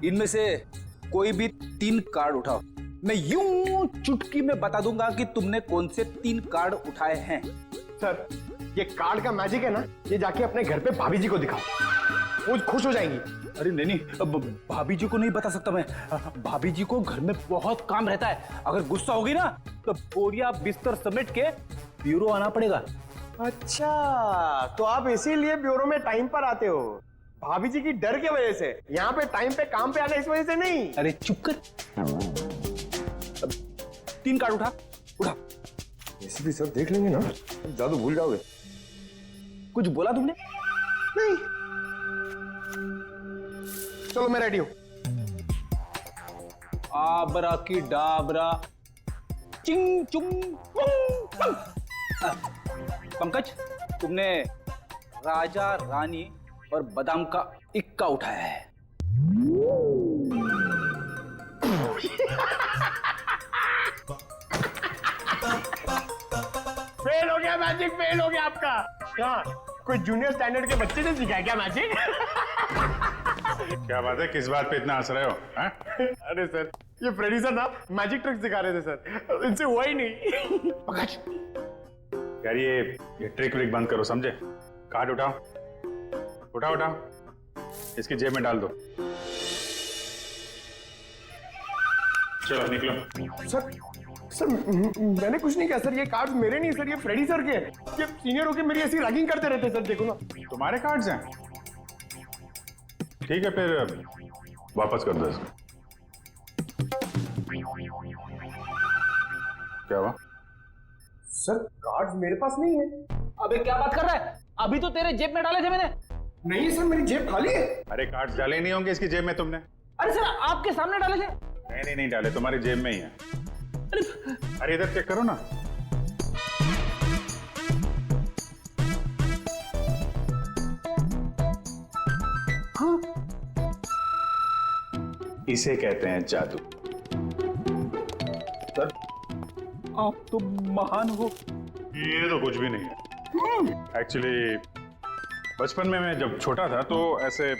इनमें से कोई भी 3 कार्ड उठाओ। मैं यूं चुटकी में बता दूंगा कि तुमने कौन से 3 कार्ड उठाए हैं। सर, ये कार्ड का मैजिक है ना, ये जाके अपने घर पे भाभी जी को दिखाओ, वो खुश हो जाएंगी। अरे नहीं, अब भाभी जी को नहीं बता सकता मैं। भाभी जी को घर में बहुत काम रहता है। अगर गुस्सा होगी ना तो बोरिया बिस्तर समेट के ब्यूरो आना पड़ेगा। अच्छा, तो आप इसीलिए ब्यूरो में टाइम पर आते हो, भाभी जी की डर की वजह से। यहाँ पे टाइम पे काम पे आना इस वजह से नहीं। अरे चुप कर। 3 कार्ड उठा। ऐसे भी सर देख लेंगे ना, जादू भूल जाओगे। कुछ बोला तुमने? नहीं। चलो मैं रेडी हूं। आबरा की डाबरा चिंग चुंग पुंग। पंकज, तुमने राजा रानी और बादाम का इक्का उठाया है। फेल हो गया मैजिक, फेल हो गया आपका। क्या कोई जूनियर स्टैंडर्ड के बच्चे ने सिखाया क्या मैजिक? क्या बात है, किस बात पे इतना हंस रहे हो? अरे सर, ये फ्रेडी सर ना मैजिक ट्रिक सिखा रहे थे सर, इनसे हुआ ही नहीं। पंकज, यार ये ट्रिक व्रिक बंद करो, समझे? कार्ड उठाओ, इसकी जेब में डाल दो। चलो निकलो। सर मैंने कुछ नहीं किया सर, ये कार्ड्स मेरे नहीं सर, ये फ्रेडी सर के। ये सीनियर होके मेरी ऐसी रैगिंग करते रहते सर, देखो ना। तुम्हारे कार्ड्स हैं? ठीक है, फिर वापस कर दो इसको। क्या हुआ? सर कार्ड्स मेरे पास नहीं है। अबे क्या बात कर रहा है? अभी तो तेरे जेब में डाले थे मैंने। नहीं सर, मेरी जेब खाली है। अरे कार्ड्स डाले नहीं होंगे इसकी जेब में तुमने? अरे सर, आपके सामने डाले थे। नहीं डाले, तुम्हारी जेब में ही है। अरे इधर चेक करो ना। हाँ, इसे कहते हैं जादू। सर आप तो महान हो। ये तो कुछ भी नहीं है। एक्चुअली बचपन में मैं जब छोटा था तो ऐसे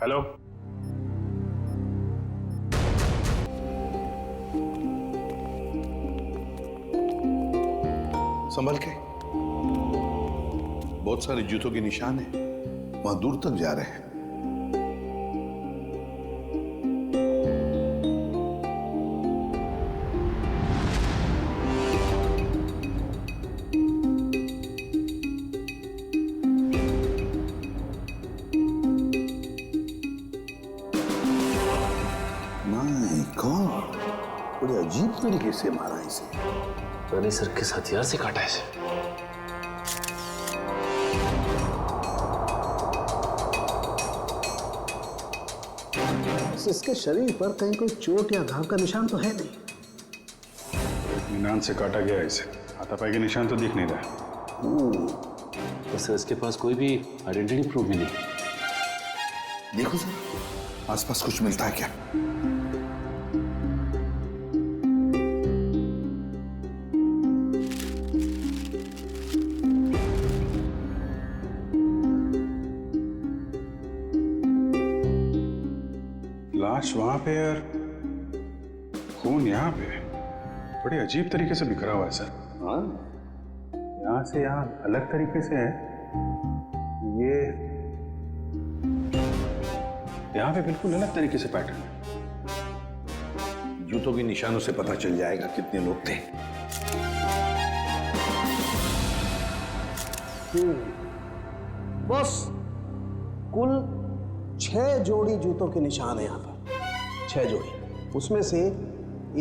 हेलो, संभल के, बहुत सारे जूतों के निशान हैं, वहां दूर तक जा रहे हैं। माय गॉड, बड़े अजीब तरीके से मारा इसे। रानी सर किस हथियार से काटा है इसे? इसके शरीर पर कहीं कोई चोट या घाव का निशान तो है नहीं। इत्मीनान से काटा गया इसे, हाथापाई के निशान तो दिख नहीं रहा। तो सर इसके पास कोई भी आइडेंटिटी प्रूफ भी नहीं। देखो सर, आसपास कुछ मिलता है क्या? लाश वहां पे और खून यहाँ पे, बड़े अजीब तरीके से बिखरा हुआ है सर। हाँ, यहाँ से यहाँ अलग तरीके से है, ये यहाँ पे बिल्कुल अलग तरीके से पैटर्न है। जूतों के निशानों से पता चल जाएगा कितने लोग थे। बस कुल 6 जोड़ी जूतों के निशान है यहाँ पर। 6 जोड़ी, उसमें से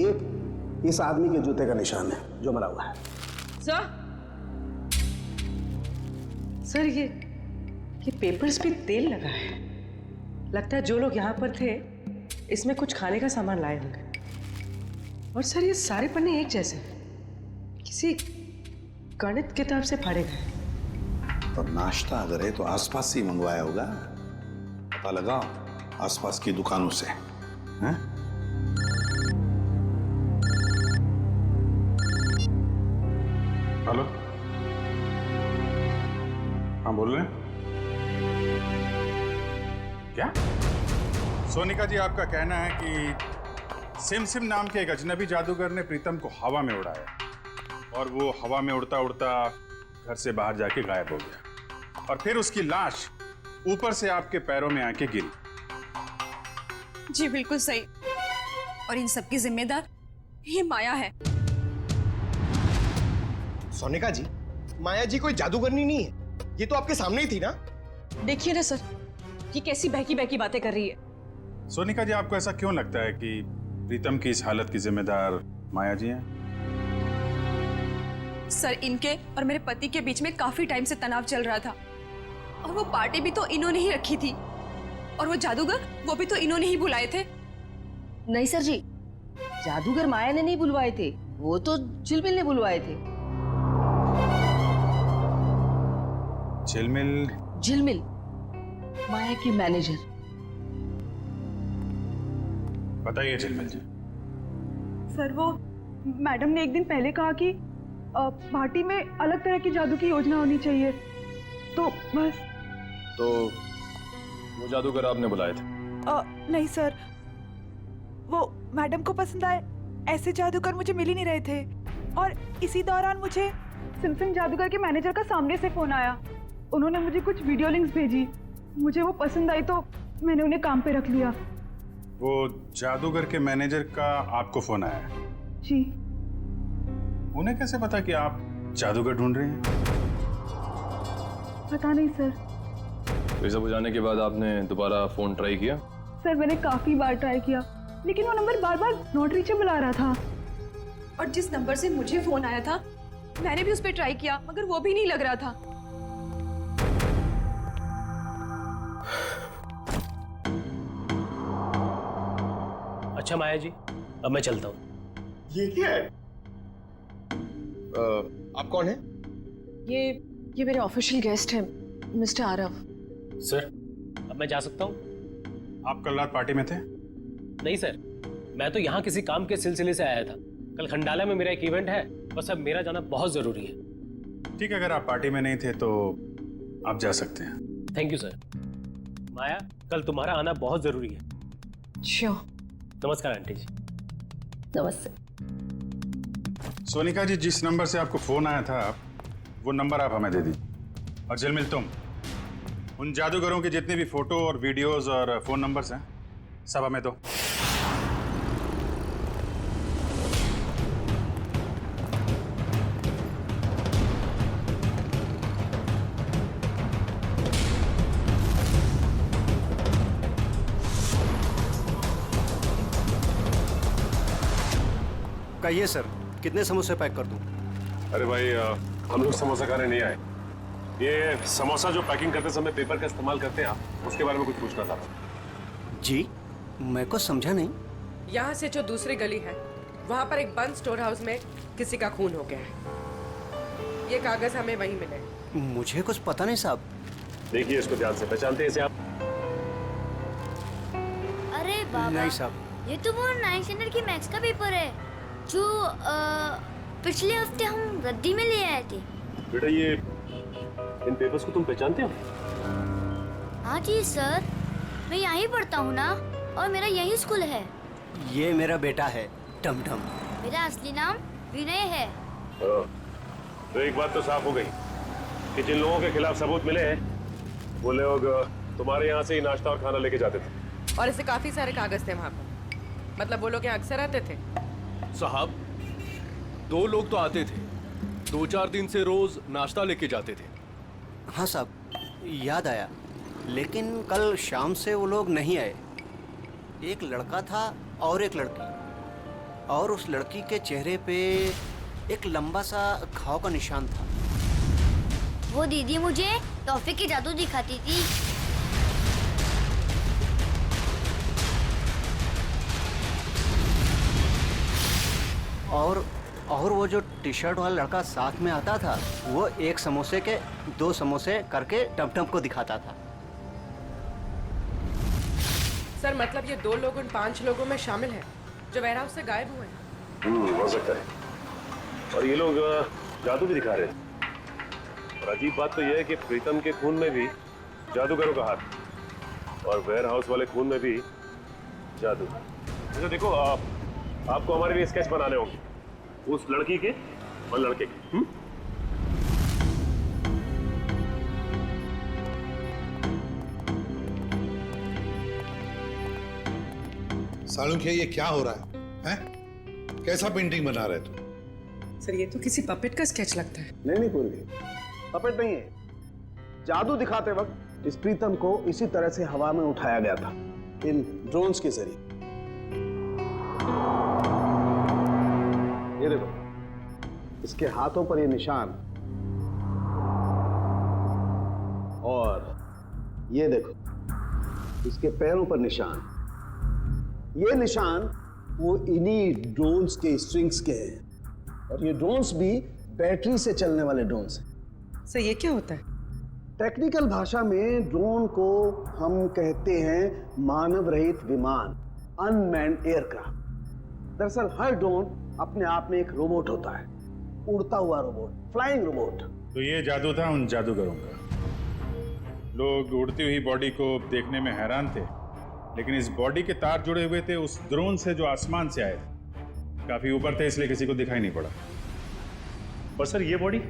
एक इस आदमी के जूते का निशान है जो मरा हुआ है। सर ये पेपर्स पे तेल लगा है। लगता है जो लोग यहाँ पर थे इसमें कुछ खाने का सामान लाए होंगे। और सर ये सारे पन्ने एक जैसे किसी गणित किताब से फाड़े गए। तो नाश्ता अगर है तो आसपास से ही मंगवाया होगा। पता लगाओ आसपास की दुकानों से। हैं? हेलो, हाँ बोल रहे हैं? क्या? सोनिका जी, आपका कहना है कि सिम सिम नाम के एक अजनबी जादूगर ने प्रीतम को हवा में उड़ाया और वो हवा में उड़ता उड़ता घर से बाहर जाके गायब हो गया और फिर उसकी लाश ऊपर से आपके पैरों में आके गिरी। जी बिल्कुल सही। और इन सब की जिम्मेदार ये माया है। सोनिका जी, माया जी कोई जादूगरनी नहीं है, ये तो आपके सामने ही थी ना। देखिए ना सर, ये कैसी बहकी बहकी बातें कर रही है। सोनिका जी, आपको ऐसा क्यों लगता है कि प्रीतम की इस हालत की जिम्मेदार माया जी हैं? सर, इनके और मेरे पति के बीच में काफी टाइम से तनाव चल रहा था और वो पार्टी भी तो इन्होंने ही रखी थी और वो जादूगर वो भी तो इन्होंने ही बुलाए थे। नहीं सर जी, जादूगर माया ने नहीं बुलवाए थे, वो तो झिलमिल ने बुलवाए थे। झिलमिल? झिलमिल माया की मैनेजर। बताइए झिलमिल जी। सर, वो मैडम ने एक दिन पहले कहा कि पार्टी में अलग तरह की जादू की योजना होनी चाहिए, तो बस। तो वो जादूगर आपने बुलाए थे? नहीं सर, वो मैडम को पसंद आए ऐसे जादूगर मुझे मिल ही नहीं रहे थे और इसी दौरान मुझे सिमसिम जादूगर के मैनेजर का सामने से फोन आया। उन्होंने मुझे कुछ वीडियो लिंक्स भेजी, मुझे वो पसंद आई तो मैंने उन्हें काम पे रख लिया। वो जादूगर के मैनेजर का आपको फोन आया है? जी। उन्हें कैसे पता कि आप जादूगर ढूंढ रही हैं? पता नहीं सर। तो सब बुझाने के बाद आपने दोबारा फोन ट्राई किया? सर, मैंने काफी बार ट्राई किया लेकिन वो नंबर बार बार नॉट रीचेबल आ रहा था। और जिस नंबर से मुझे फोन आया था मैंने भी उस पर ट्राई किया मगर वो भी नहीं लग रहा था। अच्छा माया जी, अब मैं चलता हूँ। ये क्या है? आप कौन है? ये मेरे ऑफिशियल गेस्ट हैं, मिस्टर आरव। सर, अब मैं जा सकता हूँ? आप कल रात पार्टी में थे? नहीं सर, मैं तो यहाँ किसी काम के सिलसिले से आया था। कल खंडाला में मेरा एक इवेंट है, बस अब मेरा जाना बहुत जरूरी है। ठीक है, अगर आप पार्टी में नहीं थे तो आप जा सकते हैं। Thank you sir. माया, कल तुम्हारा आना बहुत जरूरी है। श्योर। नमस्कार आंटी जी। नमस्ते। सोनिका जी, जिस नंबर से आपको फोन आया था वो नंबर आप हमें दे दीजिए। और झिलमिल, तुम उन जादूगरों के जितने भी फोटो और वीडियोस और फोन नंबर्स हैं सब हमें दो। कहिए सर, कितने समोसे पैक कर दूं? अरे भाई, हम लोग समोसा खाने नहीं आए। ये समोसा जो पैकिंग करते समय पेपर का इस्तेमाल करते हैं आप, उसके बारे में कुछ पूछना था। जी, मैं कुछ समझा नहीं। यहाँ से जो दूसरी गली है वहाँ पर एक बंद स्टोर हाउस में किसी का खून हो गया है। ये कागज हमें वहीं मिले। मुझे कुछ पता नहीं साहब। देखिए इसको ध्यान से, पहचानते हैं इसे आप? अरे बाबा, नहीं साहब, ये तो वो 9th स्टैंडर्ड की मैथ्स का पेपर है जो पिछले हफ्ते हम रद्दी में ले आए थे। बेटा, ये इन पेपर्स को तुम पहचानते हो? हाँ जी सर, मैं यहीं पढ़ता हूँ ना और मेरा यही स्कूल है। ये मेरा बेटा है टमटम। मेरा असली नाम विनय है। तो एक बात तो साफ हो गई कि जिन लोगों के खिलाफ सबूत मिले हैं वो लोग तुम्हारे यहाँ से ही नाश्ता और खाना लेके जाते थे। और ऐसे काफी सारे कागज थे वहाँ पर। मतलब वो लोग यहाँ अक्सर आते थे? साहब, 2 लोग तो आते थे, 2-4 दिन से रोज नाश्ता लेके जाते थे। हाँ साहब, याद आया, लेकिन कल शाम से वो लोग नहीं आए। एक लड़का था और एक लड़की, और उस लड़की के चेहरे पे एक लंबा सा घाव का निशान था। वो दीदी मुझे टॉफी की जादू दिखाती थी। और वो जो टी शर्ट वाला लड़का साथ में आता था, वो एक समोसे के 2 समोसे करके टमटम को दिखाता था। सर, मतलब ये 2 लोग उन 5 लोगों में शामिल हैं जो वेयरहाउस से गायब हुए हैं। हो सकता है। और ये लोग जादू भी दिखा रहे हैं। और अजीब बात तो यह है कि प्रीतम के खून में भी जादूगरों का हाथ। और वेयर हाउस वाले खून में भी जादू। अच्छा देखो, आपको हमारे लिए स्केच बनाने होंगे, उस लड़की के और लड़के के। सालुंखे, ये क्या हो रहा है? हैं? कैसा पेंटिंग बना रहे तुम? सर ये तो किसी पपेट का स्केच लगता है। नहीं पूर्वी, पपेट नहीं है। जादू दिखाते वक्त इस प्रीतम को इसी तरह से हवा में उठाया गया था, इन ड्रोन्स के जरिए। ये देखो, इसके हाथों पर ये निशान, और ये देखो इसके पैरों पर निशान। ये निशान वो इन्हीं ड्रोन्स के स्ट्रिंग्स के हैं, और ये ड्रोन्स भी बैटरी से चलने वाले ड्रोन्स हैं। सर ये क्या होता है? टेक्निकल भाषा में ड्रोन को हम कहते हैं मानव रहित विमान, अनमैन्ड एयरक्राफ्ट। दरअसल हर ड्रोन अपने आप में एक रोबोट होता है, उड़ता हुआ रोबोट, फ्लाइंग रोबोट। तो ये जादू था उन जादूगरों का। लोग उड़ती हुई बॉडी को देखने में हैरान थे, लेकिन इस बॉडी के तार जुड़े हुए थे उस ड्रोन से जो आसमान से आए थे। काफी ऊपर थे, इसलिए किसी को दिखाई नहीं पड़ा। पर सर ये बॉडी,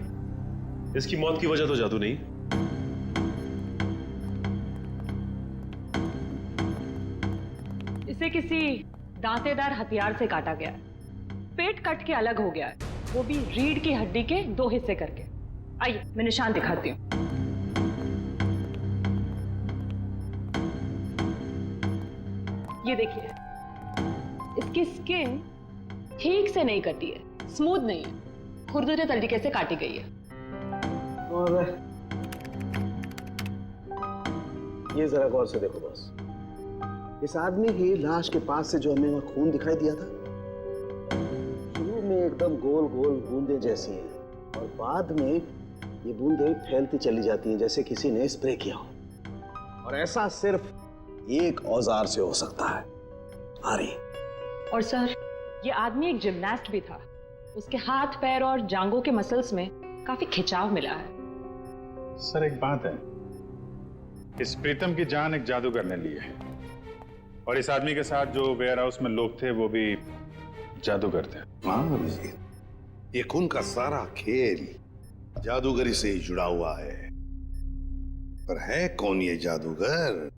इसकी मौत की वजह तो जादू नहीं। इसे किसी दांतेदार हथियार से काटा गया है। पेट कट के अलग हो गया है, वो भी रीढ़ की हड्डी के 2 हिस्से करके। आइए मैं निशान दिखाती हूँ। ये देखिए, इसकी स्किन ठीक से नहीं कटी है, स्मूथ नहीं है, खुरदुरे तरीके से काटी गई है। और ये जरा गौर से देखो बस, इस आदमी की लाश के पास से जो हमें वहां खून दिखाई दिया था, शुरू में एकदम गोल गोल बूंदे जैसी हैं, और बाद में ये बूंदें फैलती चली जाती हैं जैसे किसी ने स्प्रे किया हो। और ऐसा सिर्फ एक औजार से हो सकता है, आरी। और सर ये आदमी एक जिम्नास्ट भी था, उसके हाथ पैर और जांघों के मसल्स में काफी खिंचाव मिला है। सर एक बात है, इस प्रीतम की जान एक जादूगर ने ली है, और इस आदमी के साथ जो वेयर हाउस में लोग थे वो भी जादूगर थे। हाँ अभिजीत, ये खून का सारा खेल जादूगरी से ही जुड़ा हुआ है। पर है कौन ये जादूगर?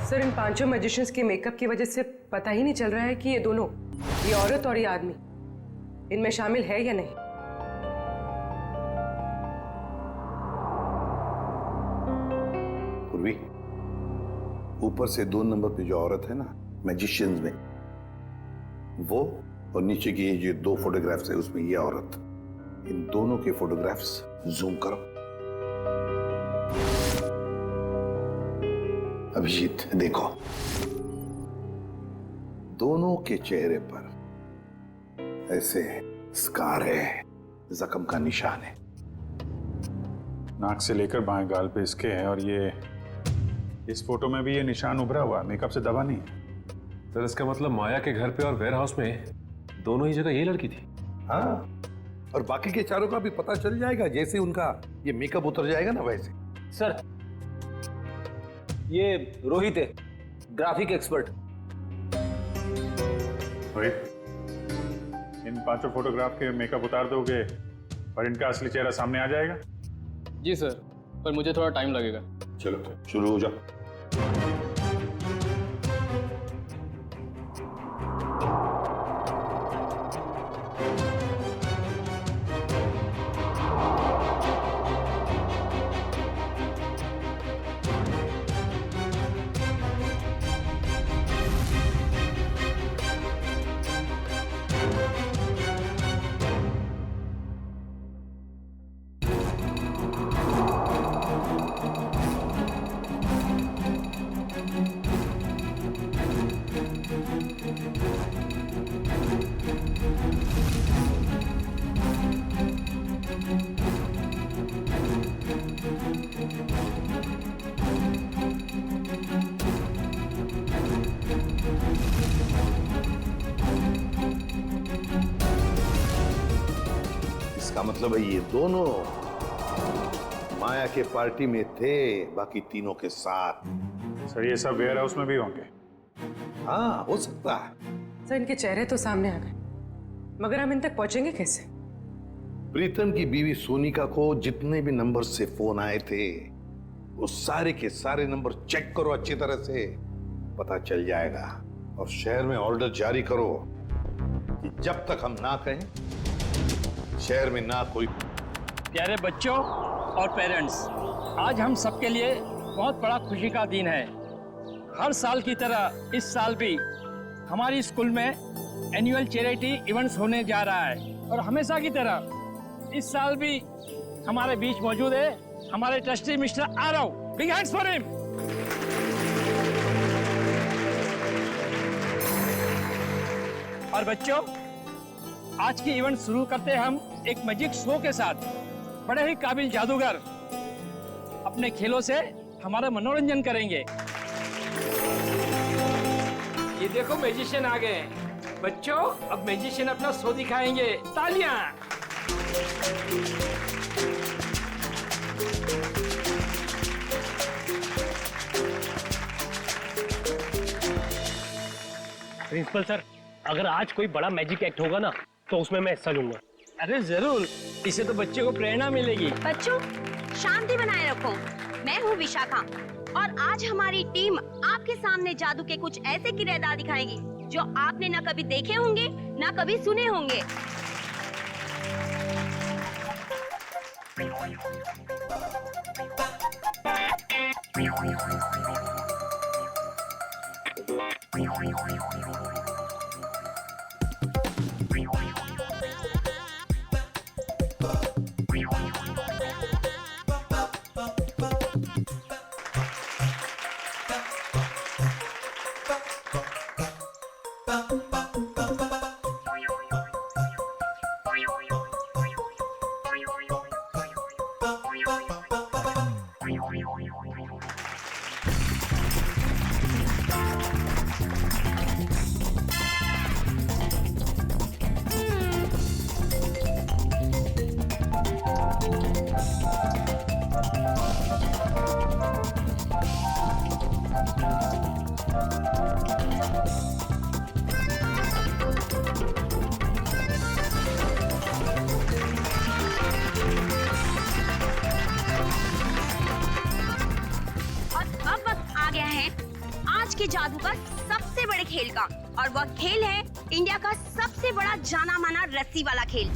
सर इन 5 मैजिशियंस के मेकअप की वजह से पता ही नहीं चल रहा है कि ये दोनों, ये औरत और ये आदमी, इनमें शामिल है या नहीं। पूर्वी, ऊपर से 2 नंबर पे जो औरत है ना मैजिशियंस में, वो, और नीचे की ये जो 2 फोटोग्राफ्स है उसमें ये औरत, इन दोनों के फोटोग्राफ्स जूम करो। अभिजीत देखो, दोनों के चेहरे पर ऐसे स्कार है, जख्म का निशान है। नाक से लेकर बाएं गाल पे इसके है, और ये इस फोटो में भी ये निशान उभरा हुआ, मेकअप से दबा नहीं है। सर इसका मतलब माया के घर पे और वेयर हाउस में दोनों ही जगह ये लड़की थी। हाँ, और बाकी के चारों का भी पता चल जाएगा जैसे उनका ये मेकअप उतर जाएगा ना वैसे। सर ये रोहित है, ग्राफिक एक्सपर्ट। रोहित, इन 5 फोटोग्राफ के मेकअप उतार दोगे और इनका असली चेहरा सामने आ जाएगा? जी सर, पर मुझे थोड़ा टाइम लगेगा। चलो शुरू हो जाओ। इसका मतलब है ये दोनों माया के पार्टी में थे, बाकी तीनों के साथ। सर ये सब वेयर हाउस में भी होंगे? हाँ, हो सकता है। सर इनके चेहरे तो सामने आ गए, मगर हम इन तक पहुंचेंगे कैसे? प्रीतम की बीवी सोनिका को जितने भी नंबर से फोन आए थे, वो सारे के सारे नंबर चेक करो अच्छी तरह से, पता चल जाएगा। और शहर में ऑर्डर जारी करो कि जब तक हम ना कहें शहर में ना कोई। प्यारे बच्चों और पेरेंट्स, आज हम सबके लिए बहुत बड़ा खुशी का दिन है। हर साल की तरह इस साल भी हमारी स्कूल में एनुअल चैरिटी इवेंट्स होने जा रहा है, और हमेशा की तरह इस साल भी हमारे बीच मौजूद है हमारे trustee mister Aarav. Big hands for him. और बच्चों, आज की इवेंट शुरू करते हैं हम एक मैजिक शो के साथ। बड़े ही काबिल जादूगर अपने खेलों से हमारा मनोरंजन करेंगे। ये देखो मैजिशियन आ गए। बच्चों, अब मैजिशियन अपना शो दिखाएंगे। तालियां। प्रिंसिपल सर, अगर आज कोई बड़ा मैजिक एक्ट होगा ना तो उसमें मैं हिस्सा लूंगा। अरे जरूर, इससे तो बच्चे को प्रेरणा मिलेगी। बच्चों, शांति बनाए रखो। मैं हूँ विशाखा, और आज हमारी टीम आपके सामने जादू के कुछ ऐसे किरदार दिखाएगी जो आपने ना कभी देखे होंगे ना कभी सुने होंगे। जादू का सबसे बड़े खेल का, और वह खेल है इंडिया का सबसे बड़ा जाना माना रस्सी वाला खेल।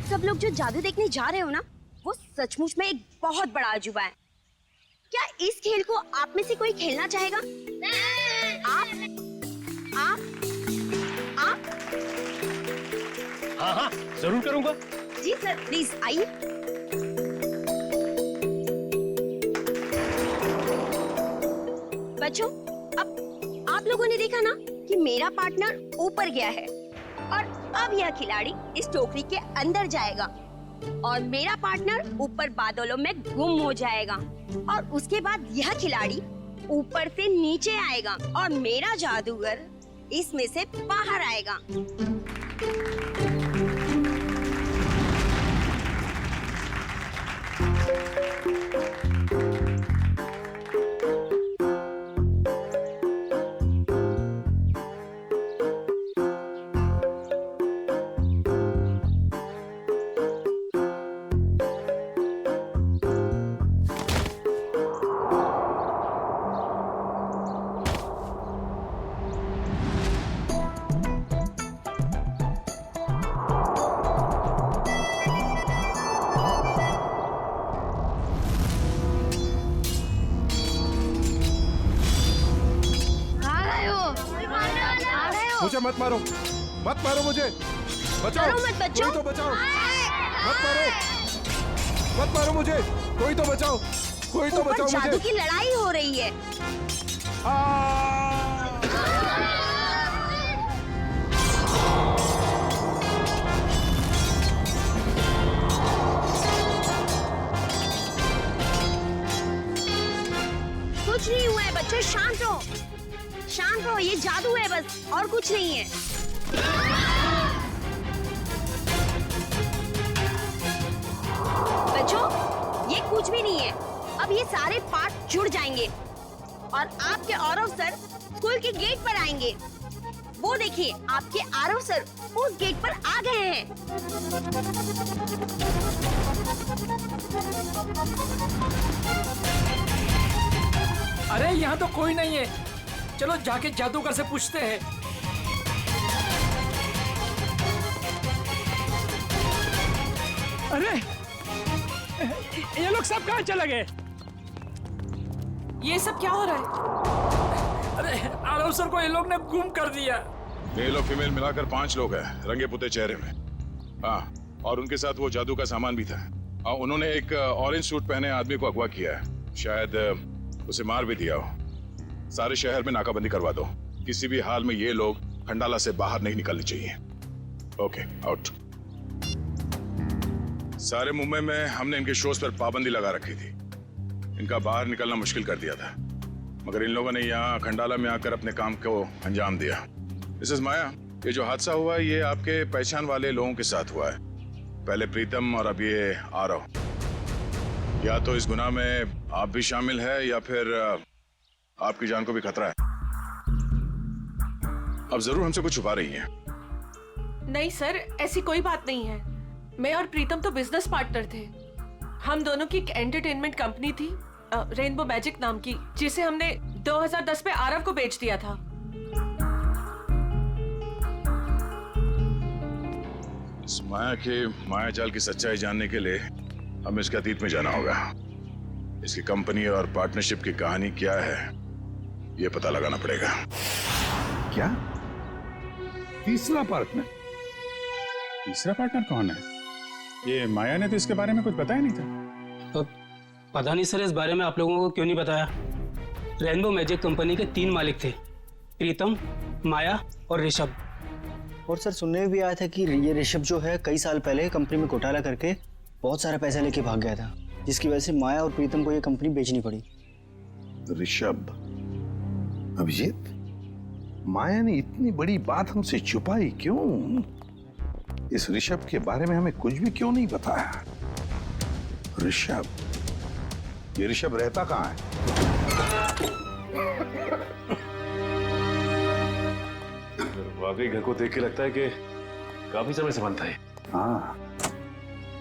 सब लोग जो जादू देखने जा रहे हो ना, वो सचमुच में एक बहुत बड़ा अजूबा है। क्या इस खेल को आप में से कोई खेलना चाहेगा? आप जरूर करूंगा। जी सर, प्लीज आइए। बच्चों, अब आप लोगों ने देखा ना कि मेरा पार्टनर ऊपर गया है और अब यह खिलाड़ी इस टोकरी के अंदर जाएगा और मेरा पार्टनर ऊपर बादलों में गुम हो जाएगा और उसके बाद यह खिलाड़ी ऊपर से नीचे आएगा और मेरा जादूगर इसमें से बाहर आएगा। मुझे मत मारो मुझे, बचाओ। मत बच्चों, कोई तो बचाओ। मत मारो मुझे, कोई तो बचाओ, कोई तो बचाओ मुझे। जादू की लड़ाई हो रही है। कुछ नहीं हुआ है बच्चों, शांत रहो, शांत रहो, ये जादू है बस, और कुछ नहीं है। बच्चों, ये कुछ भी नहीं है, अब ये सारे पार्ट जुड़ जाएंगे और आपके आरव सर स्कूल के गेट पर आएंगे। वो देखिए, आपके आरव सर उस गेट पर आ गए हैं। अरे यहाँ तो कोई नहीं है, चलो जाके जादूगर से पूछते हैं। अरे ये लोग सब कहाँ चले गए? ये सब क्या हो रहा है? अरे आरव सर को ये लोग ने गुम कर दिया। मेल और फीमेल मिलाकर 5 लोग हैं, रंगे पुते चेहरे में। हाँ, और उनके साथ वो जादू का सामान भी था। हाँ, उन्होंने एक ऑरेंज सूट पहने आदमी को अगवा किया है, शायद उसे मार भी दिया हो। सारे शहर में नाकाबंदी करवा दो, किसी भी हाल में ये लोग खंडाला से बाहर नहीं निकलने चाहिए। Okay, out. सारे मुंबई में हमने इनके शोज पर पाबंदी लगा रखी थी, इनका बाहर निकलना मुश्किल कर दिया था, मगर इन लोगों ने यहाँ खंडाला में आकर अपने काम को अंजाम दिया। मिसेस माया, ये जो हादसा हुआ है ये आपके पहचान वाले लोगों के साथ हुआ है, पहले प्रीतम और अब ये आरव। या तो इस गुनाह में आप भी शामिल है या फिर आपकी जान को भी खतरा है। अब जरूर हमसे कुछ छुपा रही हैं। नहीं सर, ऐसी कोई बात नहीं है। मैं और प्रीतम तो बिजनेस पार्टनर थे। हम दोनों की एक एंटरटेनमेंट कंपनी थी, रेनबो मैजिक नाम की, जिसे हमने 2010 में आरव को बेच दिया था। इस माया के माया जाल की सच्चाई जानने के लिए हमें इसके अतीत में जाना होगा। इसकी कंपनी और पार्टनरशिप की कहानी क्या है ये पता लगाना पड़ेगा। क्या? तीसरा पार्टनर? तीसरा पार्टनर कौन है? ये माया ने तो इसके बारे में कुछ बताया नहीं था। तो पता नहीं सर, इस बारे में आप लोगों को क्यों नहीं बताया। रेनबो मैजिक कंपनी के 3 मालिक थे, प्रीतम, माया और ऋषभ। और सर सुनने में भी आया था कि ये ऋषभ जो है कई साल पहले कंपनी में घोटाला करके बहुत सारा पैसा लेके भाग गया था, जिसकी वजह से माया और प्रीतम को ये कंपनी बेचनी पड़ी। ऋषभ, अभिजीत, माया ने इतनी बड़ी बात हमसे छुपाई क्यों? इस ऋषभ के बारे में हमें कुछ भी क्यों नहीं बताया? ऋषभ, ये ऋषभ रहता कहाँ है? वाकई घर को देख के लगता है कि काफी समय से बनता है। हाँ,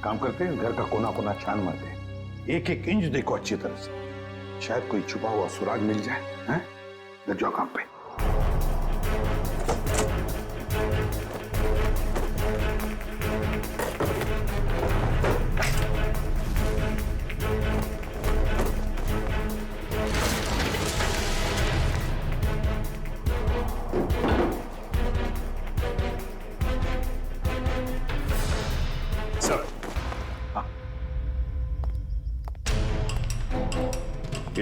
काम करते हैं, घर का कोना कोना छान मारते हैं, एक एक इंच देखो अच्छी तरह से, शायद कोई छुपा हुआ सुराग मिल जाए। हैं? लग जाओ काम पे।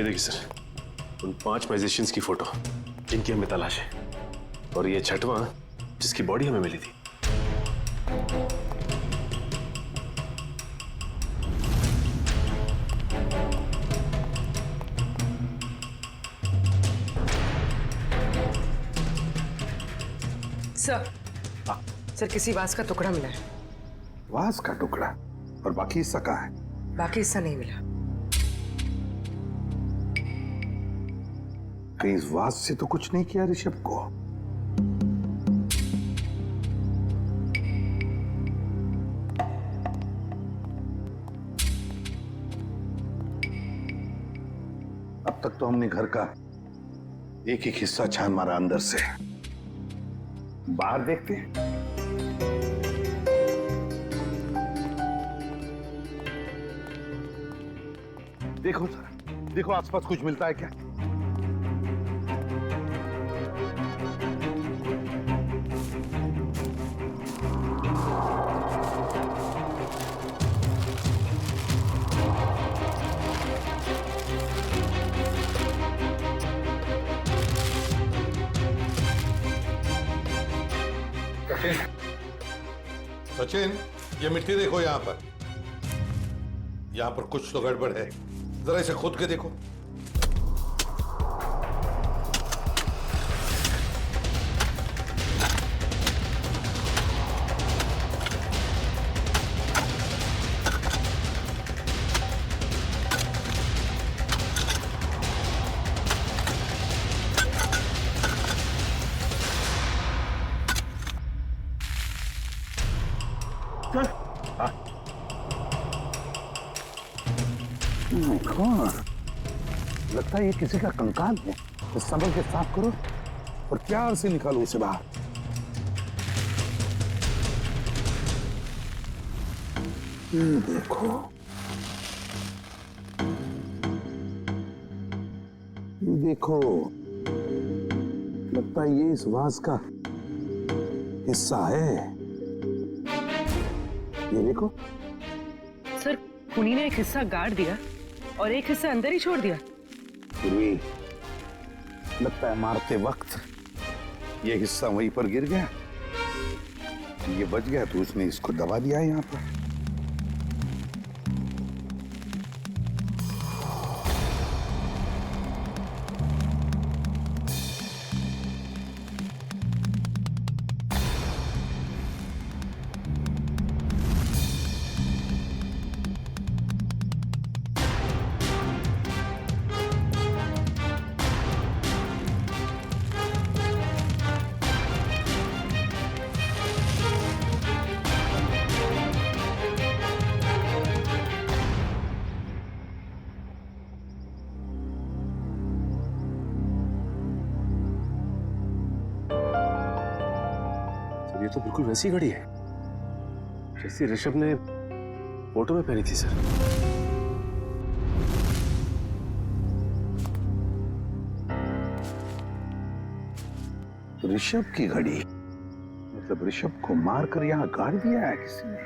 ये देखिए सर, उन 5 मैजिशियंस की फोटो जिनकी हमें तलाश है, और ये 6वां जिसकी बॉडी हमें मिली थी। सर, सर किसी वास का टुकड़ा मिला है। वास का टुकड़ा? और बाकी हिस्सा कहाँ है? बाकी हिस्सा नहीं मिला। कहीं इस वास से तो कुछ नहीं किया ऋषभ को? अब तक तो हमने घर का एक एक हिस्सा छान मारा अंदर से। बाहर देखते हैं। देखो सर, देखो आसपास कुछ मिलता है क्या? सचिन, ये मिट्टी देखो यहाँ पर। यहाँ पर कुछ तो गड़बड़ है, जरा इसे खोद के देखो। लगता है ये किसी का कंकाल है। तो संभल के साफ करो और प्यार से निकालो उसे बाहर। देखो, देखो, लगता है ये इस वास का हिस्सा है। ये देखो सर, खूनी ने एक हिस्सा गाड़ दिया और एक हिस्सा अंदर ही छोड़ दिया। फिर भी लगता है मारते वक्त ये हिस्सा वहीं पर गिर गया, ये बच गया तो उसने इसको दबा दिया यहाँ पर। ये तो बिल्कुल वैसी घड़ी है जैसी ऋषभ ने फोटो में पहनी थी सर। ऋषभ की घड़ी? मतलब ऋषभ को मारकर यहाँ गाड़ दिया है किसी ने,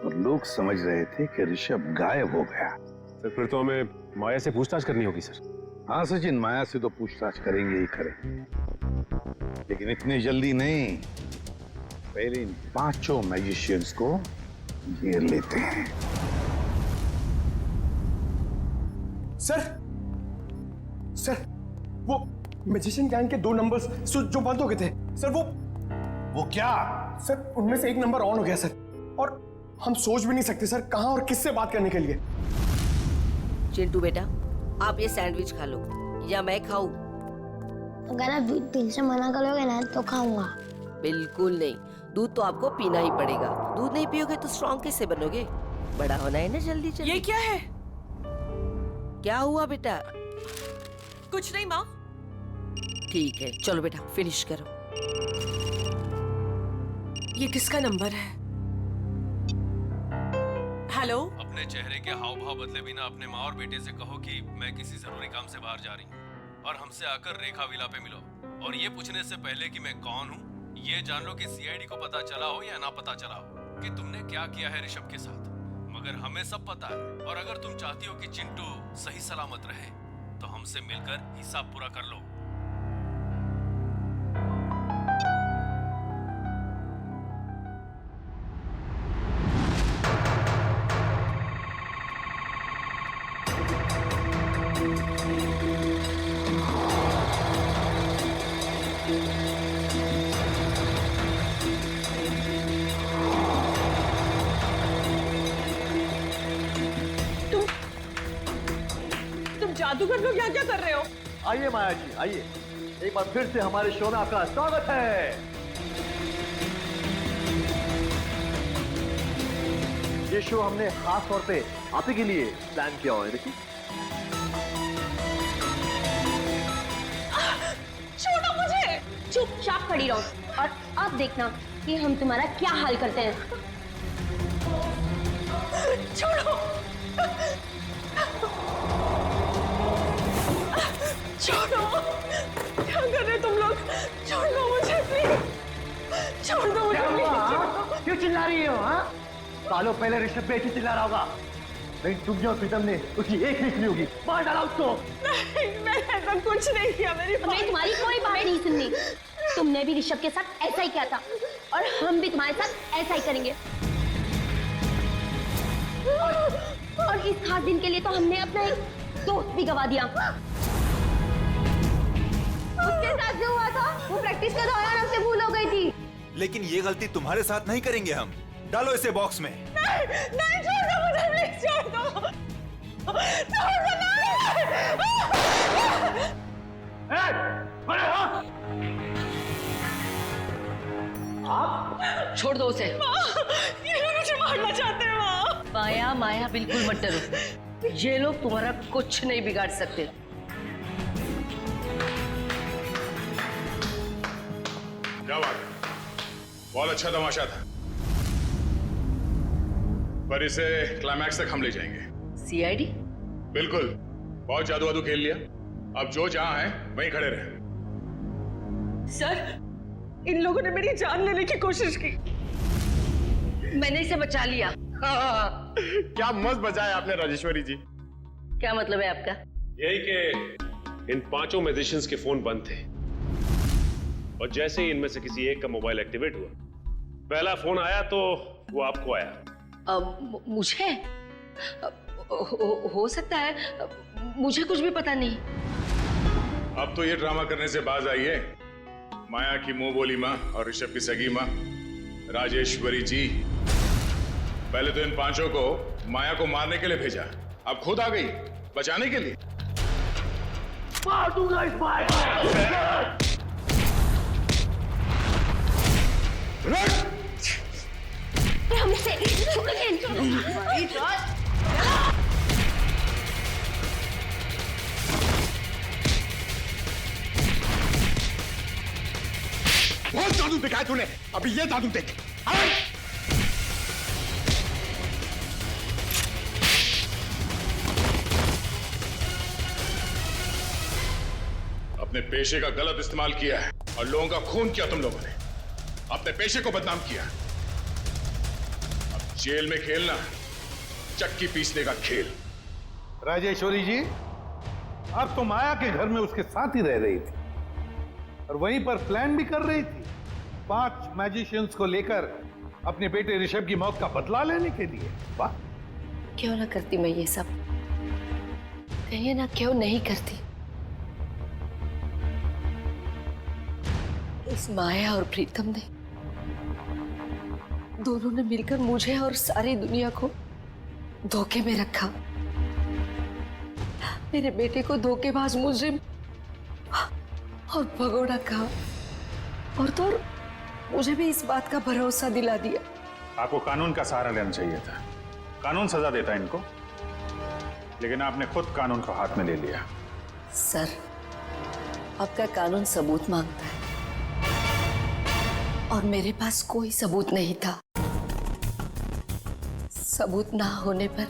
और लोग समझ रहे थे कि ऋषभ गायब हो गया। सर फिर तो हमें माया से पूछताछ करनी होगी सर। हाँ सचिन, माया से तो पूछताछ करेंगे ही करेंगे, लेकिन इतनी जल्दी नहीं। पहले इन 5 मैजिशियंस को घेर लेते हैं। सर, सर, वो मैजिशियन गैंग के 2 नंबर्स जो बंद हो गए थे सर, वो क्या? सर उनमें से एक नंबर ऑन हो गया सर, और हम सोच भी नहीं सकते सर कहां और किससे बात करने के लिए। चिंटू बेटा, आप ये सैंडविच खा लो या मैं खाऊं? अगर आप दूध पीने से मना करोगे ना तो खाऊंगा। बिल्कुल नहीं, दूध तो आपको पीना ही पड़ेगा। दूध नहीं पियोगे तो स्ट्रॉन्ग कैसे बनोगे? बड़ा होना है ना जल्दी जल्दी। ये क्या है? क्या हुआ बेटा? कुछ नहीं माँ। ठीक है, चलो बेटा फिनिश करो। ये किसका नंबर है? हेलो? अपने चेहरे के हाव भाव बदले बिना अपने माँ और बेटे से कहो कि मैं किसी जरूरी काम से बाहर जा रही हूँ, और हमसे आकर रेखा विला पे मिलो। और ये पूछने से पहले कि मैं कौन हूँ, ये जान लो कि सीआईडी को पता चला हो या ना पता चला हो कि तुमने क्या किया है ऋषभ के साथ, मगर हमें सब पता है। और अगर तुम चाहती हो कि चिंटू सही सलामत रहे हमसे मिलकर हिसाब पूरा कर लो। जादूगर लोग यहाँ क्या कर रहे हो? आइए माया जी, आइए। एक बार फिर से हमारे शोना का स्वागत है। ये शो हमने खास तौर पे आप ही के लिए प्लान किया हुआ है। देखिए, छोड़ो मुझे। चुपचाप खड़ी रहो और अब देखना कि हम तुम्हारा क्या हाल करते हैं। छोड़ो, छोड़ो, क्या कर रहे हो तुम लोग? छोड़ दो मुझे प्लीज, छोड़ दो मुझे प्लीज। क्यों चिल्ला रही हो? हाँ, सालों पहले ऋषभ बेटी चिल्ला रहा होगा, लेकिन तुम और प्रीतम ने उसकी एक नहीं सुनी होगी। मार डाला उसको। नहीं, मैंने ऐसा कुछ नहीं किया। मेरी हमें तुम्हारी कोई बात नहीं सुननी। तुमने भी ऋषभ के साथ ऐसा ही किया था और हम भी तुम्हारे साथ ऐसा ही करेंगे। और इस खास दिन के लिए तो हमने अपना एक दोस्त भी गवा दिया। उसके साथ जो हुआ था वो प्रैक्टिस के दौरान हमसे भूल हो गई थी। लेकिन ये गलती तुम्हारे साथ नहीं करेंगे हम। डालो इसे बॉक्स में। नहीं, नहीं, छोड़ दो मुझे प्लीज, छोड़ दो, छोड़ दो, आप छोड़ दो उसे। ये लोग मुझे मारना चाहते हैं। माँ, माया, माया बिल्कुल मत डरो। ये लोग तुम्हारा कुछ नहीं बिगाड़ सकते। क्या बात है, बहुत अच्छा तमाशा था, पर इसे क्लाइमैक्स तक हम ले जाएंगे। सीआईडी? बिल्कुल, बहुत जादू वादू खेल लिया, अब जो जहां है वहीं खड़े रहे। सर, इन लोगों ने मेरी जान लेने की कोशिश की। मैंने इसे बचा लिया। क्या मस्त बचाया आपने राजेश्वरी जी। क्या मतलब है आपका? यही कि इन पांचों मैजिशियंस के फोन बंद थे और जैसे ही इनमें से किसी एक का मोबाइल एक्टिवेट हुआ, पहला फोन आया तो वो आपको आया। मुझे हो सकता है, मुझे कुछ भी पता नहीं। अब तो ये ड्रामा करने से बाज आई है। माया की मुंह बोली माँ और ऋषभ की सगी माँ राजेश्वरी जी, पहले तो इन पांचों को माया को मारने के लिए भेजा, अब खुद आ गई बचाने के लिए। मार दूंगा इस माया। हमसे बहुत जादू दिखाया तूने, अभी ये जादू देख। अपने पेशे का गलत इस्तेमाल किया है और लोगों का खून किया तुम लोगों ने, अपने पेशे को बदनाम किया। अब जेल में खेलना चक्की पीसने का खेल। राजेश्वरी जी, आप तो माया के घर में उसके साथ ही रह रही थी और वहीं पर प्लान भी कर रही थी 5 मैजिशियंस को लेकर अपने बेटे ऋषभ की मौत का बदला लेने के लिए। वाह, क्यों ना करती मैं ये सब, कहिए ना क्यों नहीं करती। इस माया और प्रीतम ने दोनों ने मिलकर मुझे और सारी दुनिया को धोखे में रखा। मेरे बेटे को धोखेबाज मुजरिम और भगोड़ा कहा और तो और मुझे भी इस बात का भरोसा दिला दिया। आपको कानून का सहारा लेना चाहिए था, कानून सजा देता इनको, लेकिन आपने खुद कानून को हाथ में ले लिया। सर, आपका कानून सबूत मांगता है और मेरे पास कोई सबूत नहीं था। सबूत ना होने पर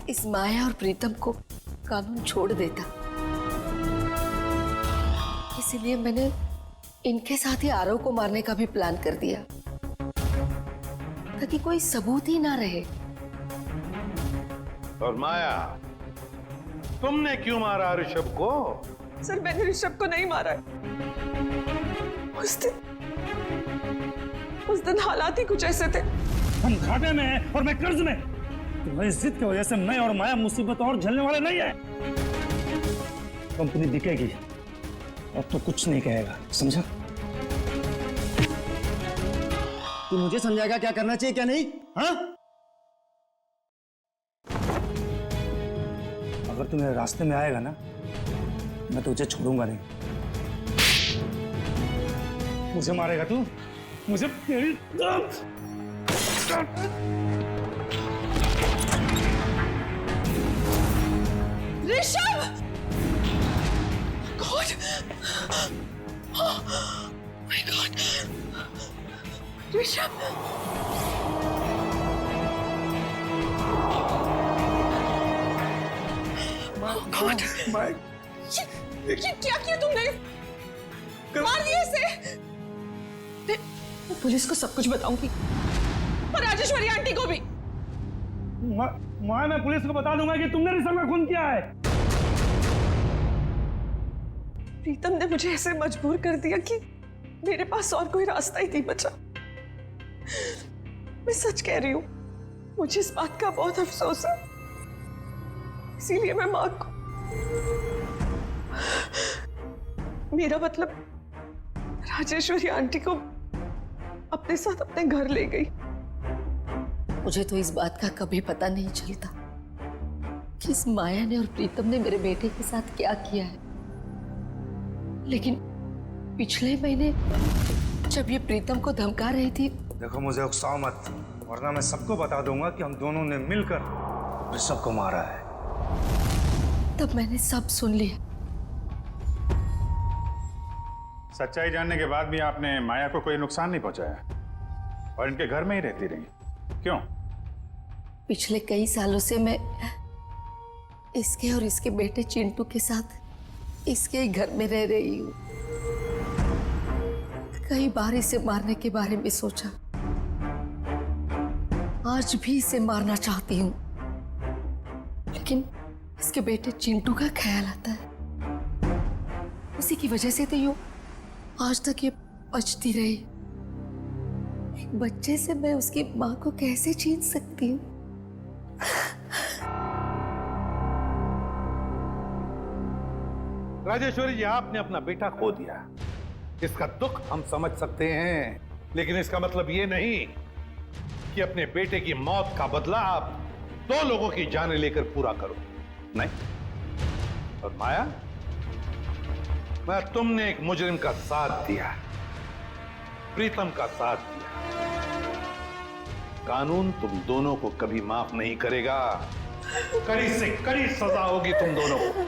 इस माया और प्रीतम को कानून छोड़ देता। इसलिए मैंने इनके साथ ही आरव को मारने का भी प्लान कर दिया ताकि कोई सबूत ही ना रहे। और माया, तुमने क्यों मारा ऋषभ को? सर मैंने ऋषभ को नहीं मारा है। उस दिन हालात ही कुछ ऐसे थे। हम घाटे में हैं और मैं कर्ज में। तुम्हारी जिद की वजह से मैं और माया मुसीबत और झेलने वाले नहीं है। कंपनी बिकेगी, अब तो कुछ नहीं कहेगा, समझा? तू मुझे समझाएगा क्या करना चाहिए क्या नहीं? हाँ? अगर तू मेरे रास्ते में आएगा ना, मैं तुझे छोड़ूंगा नहीं। मुझे मारेगा तू? मुझे Rishabh! God! Oh my God! Rishabh! God! ये क्या किया तुमने? मार दिया इसे? मैं पुलिस को सब कुछ बताऊंगी और राजेश्वरी आंटी को भी। मैं पुलिस को बता दूंगा कि तुमने ऋषभ का खून किया है। प्रीतम ने मुझे ऐसे मजबूर कर दिया कि मेरे पास और कोई रास्ता ही नहीं बचा। मैं सच कह रही हूँ, मुझे इस बात का बहुत अफसोस है। इसीलिए मैं माँ को, मेरा मतलब राजेश्वरी आंटी को अपने साथ अपने घर ले गई। मुझे तो इस बात का कभी पता नहीं चलता कि इस माया ने और प्रीतम ने मेरे बेटे के साथ क्या किया है। लेकिन पिछले महीने जब ये प्रीतम को धमका रही थी। देखो मुझे उकसाओ मत, वरना मैं सबको बता दूंगा कि हम दोनों ने मिलकर ऋषभ को मारा है। तब मैंने सब सुन लिया। सच्चाई जानने के बाद भी आपने माया को कोई नुकसान नहीं पहुंचाया और इनके घर में ही रहती रही, क्यों? पिछले कई सालों से मैं इसके और इसके बेटे चिंटू के साथ इसके ही घर में रह रही हूँ। कई बार इसे मारने के बारे में सोचा, आज भी इसे मारना चाहती हूँ, लेकिन इसके बेटे चिंटू का ख्याल आता है। उसी की वजह से तो यूं आज तक ये बचती रही। एक बच्चे से मैं उसकी माँ को कैसे छीन सकती हूँ? राजेश्वरी जी, आपने अपना बेटा खो दिया। इसका दुख हम समझ सकते हैं, लेकिन इसका मतलब ये नहीं कि अपने बेटे की मौत का बदला आप दो लोगों की जानें लेकर पूरा करो। नहीं। और माया, मैं तुमने एक मुजरिम का साथ दिया, प्रीतम का साथ दिया। कानून तुम दोनों को कभी माफ नहीं करेगा। कड़ी से कड़ी सजा होगी तुम दोनों को।